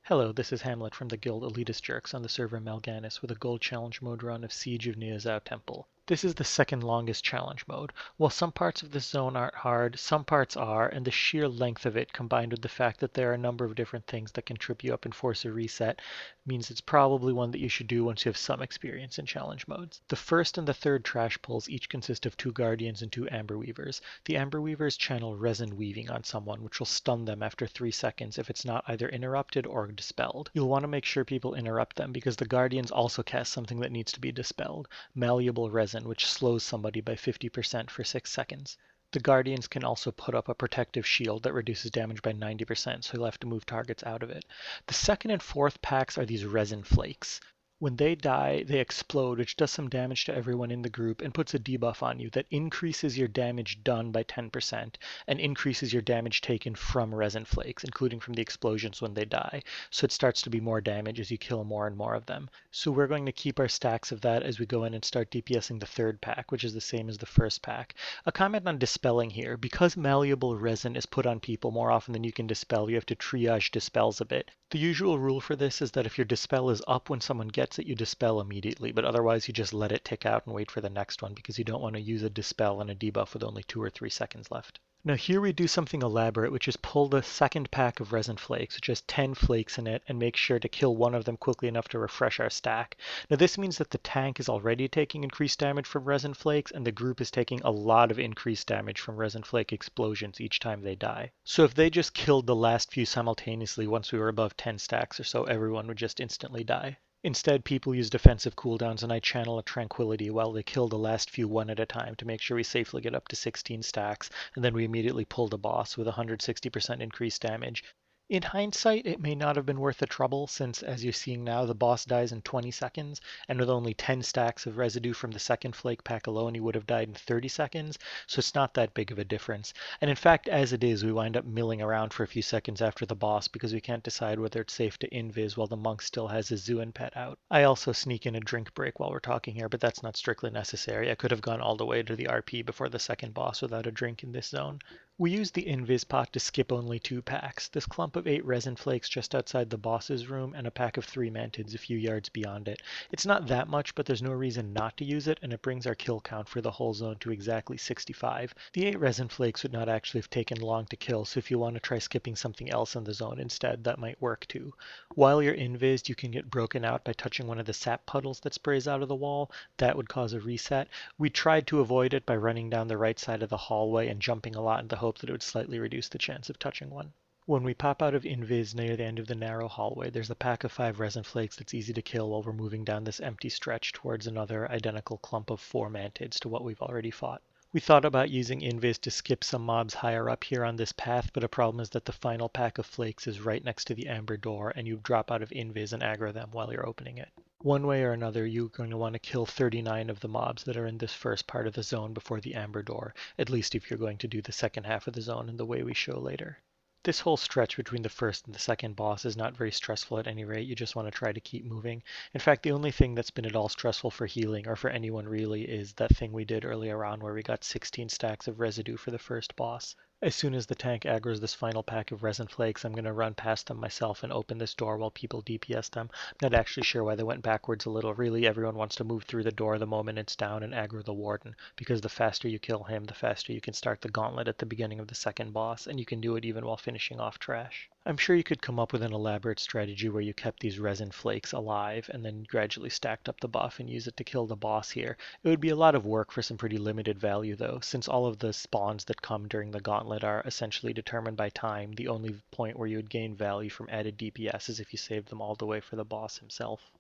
Hello, this is Hamlet from the guild Elitist Jerks on the server Mal'Ganis with a gold challenge mode run of Siege of Niuzao Temple. This is the second longest challenge mode. While some parts of this zone aren't hard, some parts are, and the sheer length of it combined with the fact that there are a number of different things that can trip you up and force a reset means it's probably one that you should do once you have some experience in challenge modes. The first and the third trash pulls each consist of 2 guardians and 2 amber weavers. The amber weavers channel resin weaving on someone, which will stun them after 3 seconds if it's not either interrupted or dispelled. You'll want to make sure people interrupt them because the guardians also cast something that needs to be dispelled, malleable resin, which slows somebody by 50% for 6 seconds. The guardians can also put up a protective shield that reduces damage by 90%, so you'll have to move targets out of it. The second and fourth packs are these resin flakes. When they die, they explode, which does some damage to everyone in the group and puts a debuff on you that increases your damage done by 10% and increases your damage taken from resin flakes, including from the explosions when they die. So it starts to be more damage as you kill more and more of them. So we're going to keep our stacks of that as we go in and start DPSing the third pack, which is the same as the first pack. A comment on dispelling here. Because malleable resin is put on people more often than you can dispel, you have to triage dispels a bit. The usual rule for this is that if your dispel is up when someone gets it, you dispel immediately, but otherwise you just let it tick out and wait for the next one because you don't want to use a dispel and a debuff with only 2 or 3 seconds left. Now here we do something elaborate, which is pull the second pack of resin flakes, which has 10 flakes in it, and make sure to kill one of them quickly enough to refresh our stack. Now this means that the tank is already taking increased damage from resin flakes, and the group is taking a lot of increased damage from resin flake explosions each time they die. So if they just killed the last few simultaneously once we were above 10 stacks or so, everyone would just instantly die. Instead, people use defensive cooldowns, and I channel a Tranquility while they kill the last few one at a time to make sure we safely get up to 16 stacks, and then we immediately pull the boss with 160% increased damage. In hindsight, it may not have been worth the trouble since, as you're seeing now, the boss dies in 20 seconds, and with only 10 stacks of residue from the second flake pack alone, he would have died in 30 seconds, so it's not that big of a difference. And in fact, as it is, we wind up milling around for a few seconds after the boss because we can't decide whether it's safe to invis while the monk still has his Zuan pet out. I also sneak in a drink break while we're talking here, but that's not strictly necessary. I could have gone all the way to the RP before the second boss without a drink in this zone. We use the invis pot to skip only 2 packs. This clump of 8 resin flakes just outside the boss's room and a pack of 3 mantids a few yards beyond it. It's not that much, but there's no reason not to use it, and it brings our kill count for the whole zone to exactly 65. The 8 resin flakes would not actually have taken long to kill, so if you want to try skipping something else in the zone instead, that might work too. While you're invised, you can get broken out by touching one of the sap puddles that sprays out of the wall. That would cause a reset. We tried to avoid it by running down the right side of the hallway and jumping a lot in the hope that it would slightly reduce the chance of touching one. When we pop out of invis near the end of the narrow hallway, there's a pack of 5 resin flakes that's easy to kill while we're moving down this empty stretch towards another identical clump of 4 mantids to what we've already fought. We thought about using invis to skip some mobs higher up here on this path, but a problem is that the final pack of flakes is right next to the amber door, and you drop out of invis and aggro them while you're opening it. One way or another, you're going to want to kill 39 of the mobs that are in this first part of the zone before the amber door, at least if you're going to do the second half of the zone in the way we show later. This whole stretch between the first and the second boss is not very stressful at any rate. You just want to try to keep moving. In fact, the only thing that's been at all stressful for healing, or for anyone really, is that thing we did earlier on where we got 16 stacks of residue for the first boss. As soon as the tank aggroes this final pack of resin flakes, I'm going to run past them myself and open this door while people DPS them. I'm not actually sure why they went backwards a little. Really, everyone wants to move through the door the moment it's down and aggro the warden, because the faster you kill him, the faster you can start the gauntlet at the beginning of the second boss, and you can do it even while finishing off trash. I'm sure you could come up with an elaborate strategy where you kept these resin flakes alive and then gradually stacked up the buff and use it to kill the boss here. It would be a lot of work for some pretty limited value though, since all of the spawns that come during the gauntlet are essentially determined by time. The only point where you would gain value from added DPS is if you saved them all the way for the boss himself.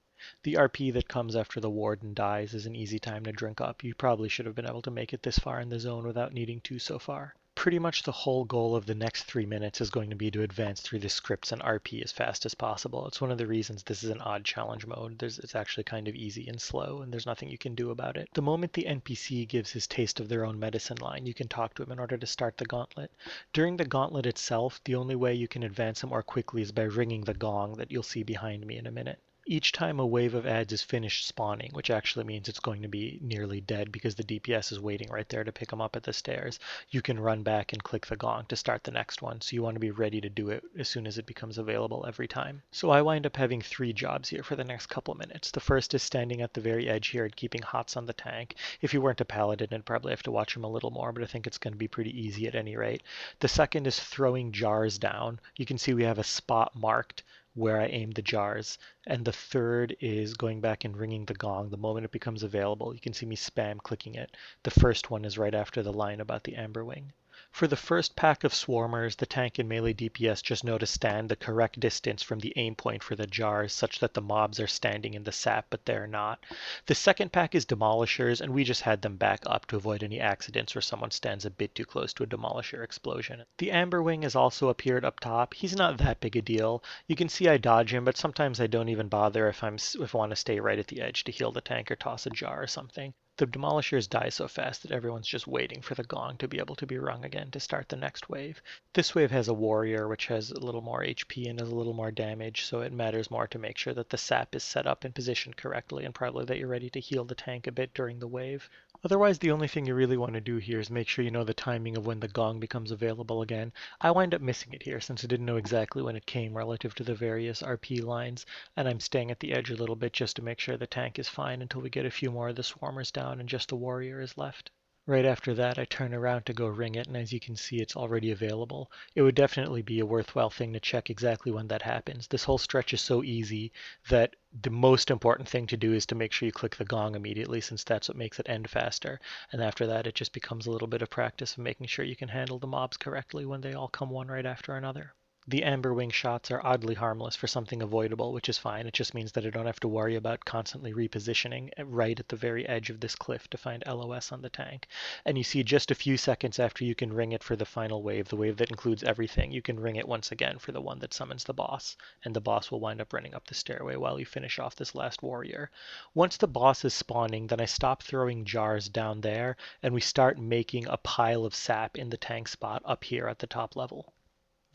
The RP that comes after the warden dies is an easy time to drink up. You probably should have been able to make it this far in the zone without needing to so far. Pretty much the whole goal of the next 3 minutes is going to be to advance through the scripts and RP as fast as possible. It's one of the reasons this is an odd challenge mode. It's actually kind of easy and slow, and there's nothing you can do about it. The moment the NPC gives his taste of their own medicine line, you can talk to him in order to start the gauntlet. During the gauntlet itself, the only way you can advance him more quickly is by ringing the gong that you'll see behind me in a minute. Each time a wave of ads is finished spawning, which actually means it's going to be nearly dead because the DPS is waiting right there to pick them up at the stairs, you can run back and click the gong to start the next one. So you want to be ready to do it as soon as it becomes available every time. So I wind up having 3 jobs here for the next couple minutes. The first is standing at the very edge here and keeping hots on the tank. If you weren't a paladin, I'd probably have to watch him a little more, but I think it's going to be pretty easy at any rate. The second is throwing jars down. You can see we have a spot marked where I aim the jars. And the third is going back and ringing the gong the moment it becomes available. You can see me spam clicking it. The first one is right after the line about the Amber Wing. For the first pack of swarmers, the tank and melee DPS just know to stand the correct distance from the aim point for the jars such that the mobs are standing in the sap, but they're not. The second pack is demolishers, and we just had them back up to avoid any accidents where someone stands a bit too close to a demolisher explosion. The Amber Wing has also appeared up top. He's not that big a deal. You can see I dodge him, but sometimes I don't even bother if I want to stay right at the edge to heal the tank or toss a jar or something. The demolishers die so fast that everyone's just waiting for the gong to be able to be rung again to start the next wave. This wave has a warrior which has a little more HP and does a little more damage, so it matters more to make sure that the sap is set up and positioned correctly and probably that you're ready to heal the tank a bit during the wave. Otherwise, the only thing you really want to do here is make sure you know the timing of when the gong becomes available again. I wind up missing it here since I didn't know exactly when it came relative to the various RP lines, and I'm staying at the edge a little bit just to make sure the tank is fine until we get a few more of the swarmers down and just the warrior is left. Right after that, I turn around to go ring it, and as you can see, it's already available. It would definitely be a worthwhile thing to check exactly when that happens. This whole stretch is so easy that the most important thing to do is to make sure you click the gong immediately, since that's what makes it end faster. And after that, it just becomes a little bit of practice of making sure you can handle the mobs correctly when they all come one right after another. The Amber Wing shots are oddly harmless for something avoidable, which is fine. It just means that I don't have to worry about constantly repositioning right at the very edge of this cliff to find LOS on the tank. And you see just a few seconds after you can ring it for the final wave, the wave that includes everything, you can ring it once again for the one that summons the boss. And the boss will wind up running up the stairway while you finish off this last warrior. Once the boss is spawning, then I stop throwing jars down there, and we start making a pile of sap in the tank spot up here at the top level.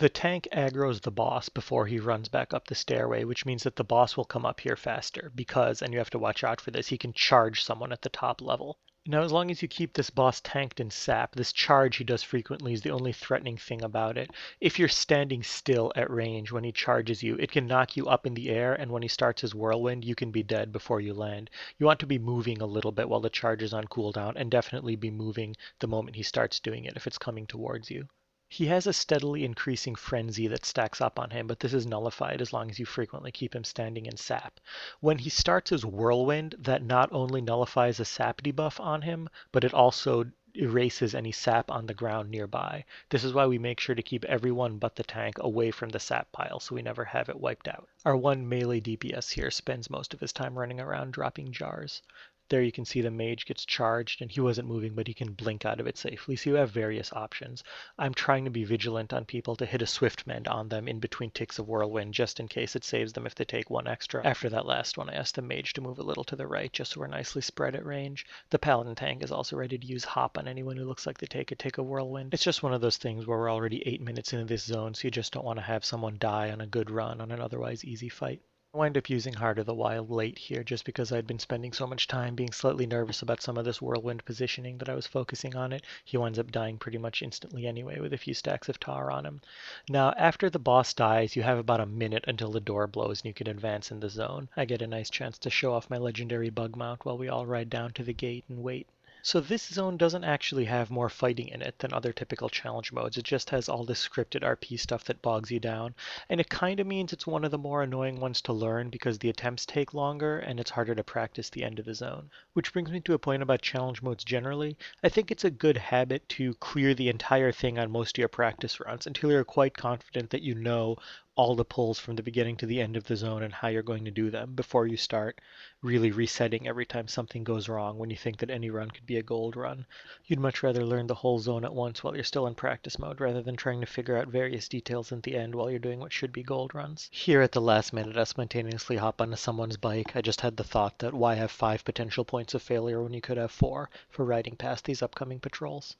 The tank aggroes the boss before he runs back up the stairway, which means that the boss will come up here faster because, and you have to watch out for this, he can charge someone at the top level. Now, as long as you keep this boss tanked in sap, this charge he does frequently is the only threatening thing about it. If you're standing still at range when he charges you, it can knock you up in the air, and when he starts his whirlwind, you can be dead before you land. You want to be moving a little bit while the charge is on cooldown, and definitely be moving the moment he starts doing it if it's coming towards you. He has a steadily increasing frenzy that stacks up on him, but this is nullified as long as you frequently keep him standing in sap. When he starts his whirlwind, that not only nullifies a sap debuff on him, but it also erases any sap on the ground nearby. This is why we make sure to keep everyone but the tank away from the sap pile so we never have it wiped out. Our one melee DPS here spends most of his time running around dropping jars. There you can see the mage gets charged, and he wasn't moving, but he can blink out of it safely. So you have various options. I'm trying to be vigilant on people to hit a swift mend on them in between ticks of whirlwind, just in case it saves them if they take one extra. After that last one, I asked the mage to move a little to the right, just so we're nicely spread at range. The paladin tank is also ready to use hop on anyone who looks like they take a tick of whirlwind. It's just one of those things where we're already 8 minutes into this zone, so you just don't want to have someone die on a good run on an otherwise easy fight. I wind up using Heart of the Wild late here just because I'd been spending so much time being slightly nervous about some of this whirlwind positioning that I was focusing on it. He winds up dying pretty much instantly anyway with a few stacks of tar on him. Now, after the boss dies, you have about a minute until the door blows and you can advance in the zone. I get a nice chance to show off my legendary bug mount while we all ride down to the gate and wait. So this zone doesn't actually have more fighting in it than other typical challenge modes. It just has all this scripted RP stuff that bogs you down, and it kind of means it's one of the more annoying ones to learn because the attempts take longer and it's harder to practice the end of the zone. Which brings me to a point about challenge modes generally. I think it's a good habit to clear the entire thing on most of your practice runs until you're quite confident that you know all the pulls from the beginning to the end of the zone and how you're going to do them before you start really resetting every time something goes wrong when you think that any run could be a gold run. You'd much rather learn the whole zone at once while you're still in practice mode rather than trying to figure out various details at the end while you're doing what should be gold runs. Here at the last minute, I spontaneously hop onto someone's bike. I just had the thought that why have 5 potential points of failure when you could have 4 for riding past these upcoming patrols.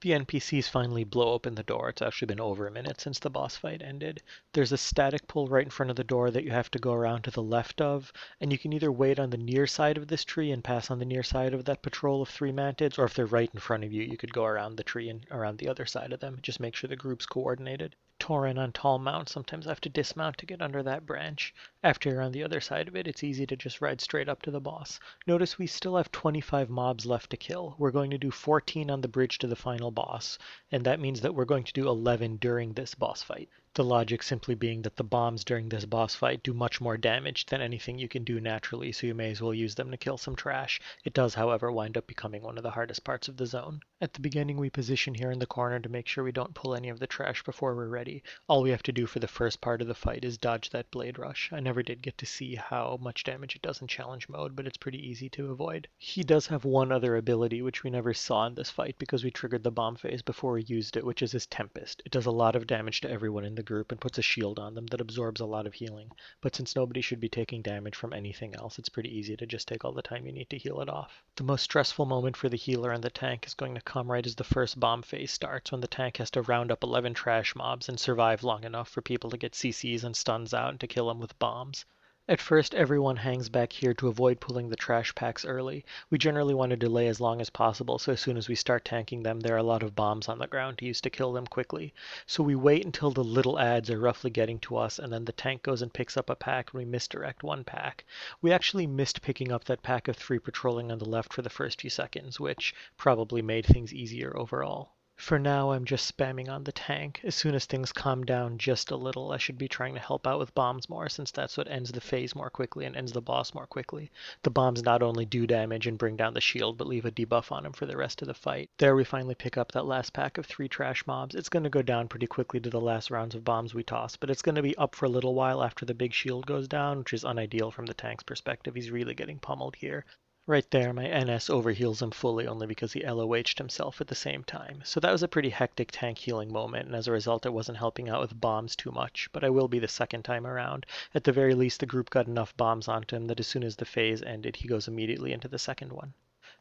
The NPCs finally blow open the door. It's actually been over a minute since the boss fight ended. There's a static pull right in front of the door that you have to go around to the left of, and you can either wait on the near side of this tree and pass on the near side of that patrol of 3 mantids, or if they're right in front of you, you could go around the tree and around the other side of them. Just make sure the group's coordinated. Tauren on tall mounts sometimes have to dismount to get under that branch. After you're on the other side of it, it's easy to just ride straight up to the boss. Notice we still have 25 mobs left to kill. We're going to do 14 on the bridge to the final boss, and that means that we're going to do 11 during this boss fight. The logic simply being that the bombs during this boss fight do much more damage than anything you can do naturally, so you may as well use them to kill some trash. It does, however, wind up becoming one of the hardest parts of the zone. At the beginning, we position here in the corner to make sure we don't pull any of the trash before we're ready. All we have to do for the first part of the fight is dodge that blade rush. I never did get to see how much damage it does in challenge mode, but it's pretty easy to avoid. He does have one other ability which we never saw in this fight because we triggered the bomb phase before we used it, which is his Tempest. It does a lot of damage to everyone in the group and puts a shield on them that absorbs a lot of healing. But since nobody should be taking damage from anything else, it's pretty easy to just take all the time you need to heal it off. The most stressful moment for the healer and the tank is going to come right as the first bomb phase starts, when the tank has to round up 11 trash mobs and survive long enough for people to get CCs and stuns out and to kill them with bombs. At first, everyone hangs back here to avoid pulling the trash packs early. We generally want to delay as long as possible, so as soon as we start tanking them, there are a lot of bombs on the ground to use to kill them quickly. So we wait until the little ads are roughly getting to us, and then the tank goes and picks up a pack, and we misdirect one pack. We actually missed picking up that pack of 3 patrolling on the left for the first few seconds, which probably made things easier overall. For now, I'm just spamming on the tank. As soon as things calm down just a little, I should be trying to help out with bombs more, since that's what ends the phase more quickly and ends the boss more quickly. The bombs not only do damage and bring down the shield, but leave a debuff on him for the rest of the fight. There we finally pick up that last pack of 3 trash mobs. It's going to go down pretty quickly to the last rounds of bombs we toss, but it's going to be up for a little while after the big shield goes down, which is unideal from the tank's perspective. He's really getting pummeled here. Right there, my NS overheals him fully only because he LOH'd himself at the same time. So that was a pretty hectic tank healing moment, and as a result it wasn't helping out with bombs too much, but I will be the second time around. At the very least, the group got enough bombs onto him that as soon as the phase ended, he goes immediately into the second one.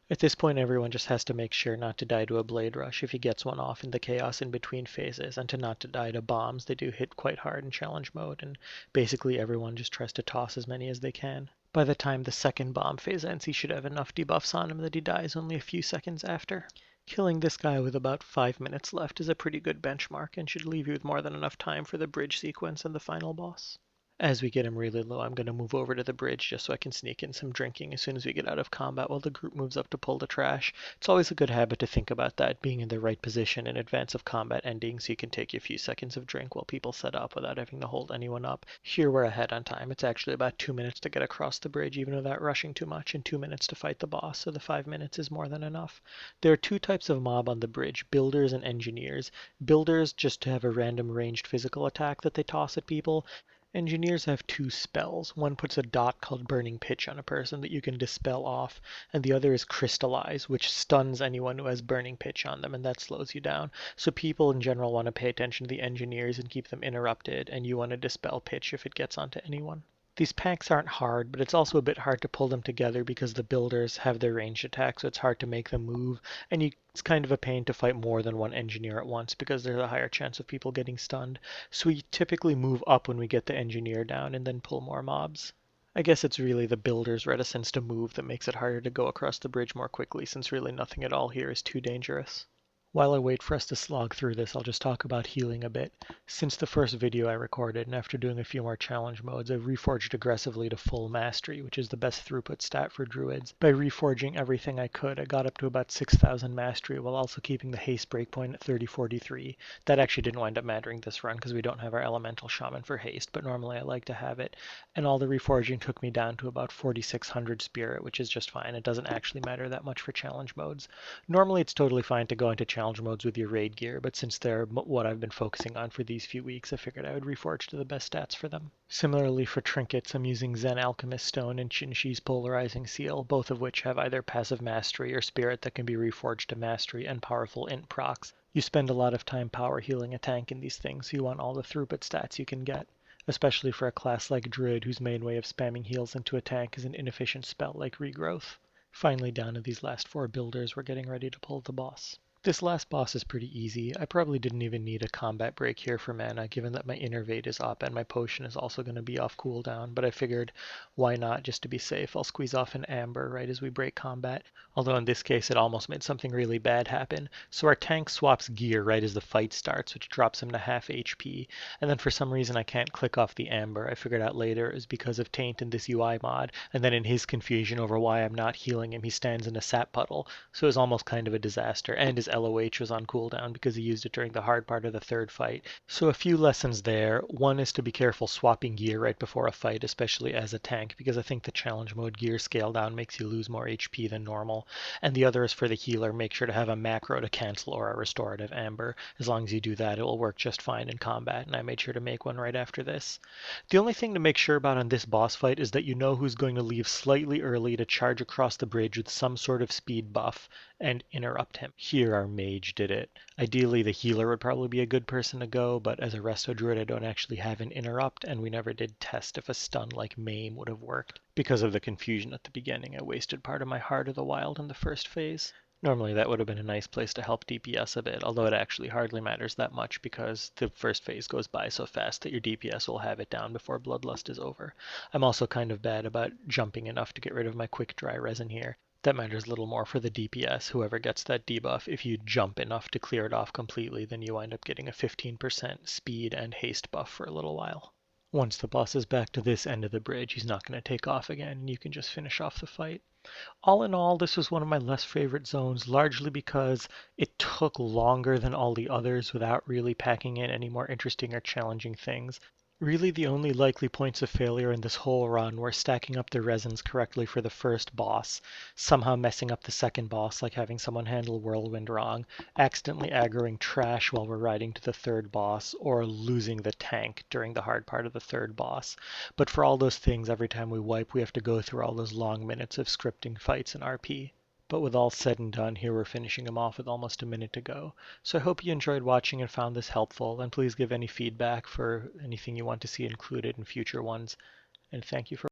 At this point, everyone just has to make sure not to die to a blade rush if he gets one off in the chaos in between phases, and to not to die to bombs. They do hit quite hard in challenge mode, and basically everyone just tries to toss as many as they can. By the time the second bomb phase ends, he should have enough debuffs on him that he dies only a few seconds after. Killing this guy with about 5 minutes left is a pretty good benchmark and should leave you with more than enough time for the bridge sequence and the final boss. As we get him really low, I'm going to move over to the bridge just so I can sneak in some drinking as soon as we get out of combat while the group moves up to pull the trash. It's always a good habit to think about that, being in the right position in advance of combat ending so you can take a few seconds of drink while people set up without having to hold anyone up. Here we're ahead on time. It's actually about 2 minutes to get across the bridge even without rushing too much, and 2 minutes to fight the boss, so the 5 minutes is more than enough. There are 2 types of mob on the bridge, builders and engineers. Builders just have a random ranged physical attack that they toss at people. Engineers have 2 spells. One puts a dot called Burning Pitch on a person that you can dispel off, and the other is Crystallize, which stuns anyone who has Burning Pitch on them, and that slows you down. So people in general want to pay attention to the engineers and keep them interrupted, and you want to dispel Pitch if it gets onto anyone. These packs aren't hard, but it's also a bit hard to pull them together because the builders have their ranged attack, so it's hard to make them move, and it's kind of a pain to fight more than one engineer at once because there's a higher chance of people getting stunned. So we typically move up when we get the engineer down and then pull more mobs. I guess it's really the builder's reticence to move that makes it harder to go across the bridge more quickly, since really nothing at all here is too dangerous. While I wait for us to slog through this, I'll just talk about healing a bit. Since the first video I recorded, and after doing a few more challenge modes, I've reforged aggressively to full mastery, which is the best throughput stat for druids. By reforging everything I could, I got up to about 6,000 mastery while also keeping the haste breakpoint at 3043. That actually didn't wind up mattering this run because we don't have our elemental shaman for haste, but normally I like to have it. And all the reforging took me down to about 4600 spirit, which is just fine. It doesn't actually matter that much for challenge modes. Normally it's totally fine to go into challenge modes with your raid gear, but since they're what I've been focusing on for these few weeks, I figured I would reforge to the best stats for them. Similarly for trinkets, I'm using Zen Alchemist Stone and Shinshi's Polarizing Seal, both of which have either passive mastery or spirit that can be reforged to mastery and powerful int procs. You spend a lot of time power healing a tank in these things, so you want all the throughput stats you can get, especially for a class like Druid whose main way of spamming heals into a tank is an inefficient spell like Regrowth. Finally, down to these last 4 builders, we're getting ready to pull the boss. This last boss is pretty easy. I probably didn't even need a combat break here for mana, given that my innervate is up and my potion is also going to be off cooldown, but I figured why not, just to be safe. I'll squeeze off an amber right as we break combat. Although in this case it almost made something really bad happen. So our tank swaps gear right as the fight starts, which drops him to half HP, and then for some reason I can't click off the amber. I figured out later it was because of Taint in this UI mod, and then in his confusion over why I'm not healing him, he stands in a sap puddle, so it was almost kind of a disaster, and his LOH was on cooldown because he used it during the hard part of the third fight. So a few lessons there. One is to be careful swapping gear right before a fight, especially as a tank, because I think the challenge mode gear scale down makes you lose more HP than normal. And the other is for the healer, make sure to have a macro to cancel or a restorative amber. As long as you do that, it will work just fine in combat, and I made sure to make one right after this. The only thing to make sure about on this boss fight is that you know who's going to leave slightly early to charge across the bridge with some sort of speed buff and interrupt him. Here our mage did it. Ideally the healer would probably be a good person to go, but as a resto druid I don't actually have an interrupt, and we never did test if a stun like maim would have worked. Because of the confusion at the beginning, I wasted part of my Heart of the Wild in the first phase. Normally that would have been a nice place to help DPS a bit, although it actually hardly matters that much because the first phase goes by so fast that your DPS will have it down before Bloodlust is over. I'm also kind of bad about jumping enough to get rid of my quick dry resin here. That matters little more for the DPS, whoever gets that debuff. If you jump enough to clear it off completely, then you wind up getting a 15% speed and haste buff for a little while. Once the boss is back to this end of the bridge, he's not going to take off again, and you can just finish off the fight. All in all, this was one of my less favorite zones, largely because it took longer than all the others without really packing in any more interesting or challenging things. Really, the only likely points of failure in this whole run were stacking up the resins correctly for the first boss, somehow messing up the second boss, like having someone handle Whirlwind wrong, accidentally aggroing trash while we're riding to the third boss, or losing the tank during the hard part of the third boss. But for all those things, every time we wipe, we have to go through all those long minutes of scripting fights in RP. But with all said and done, here we're finishing him off with almost a minute to go. So I hope you enjoyed watching and found this helpful, and please give any feedback for anything you want to see included in future ones. And thank you for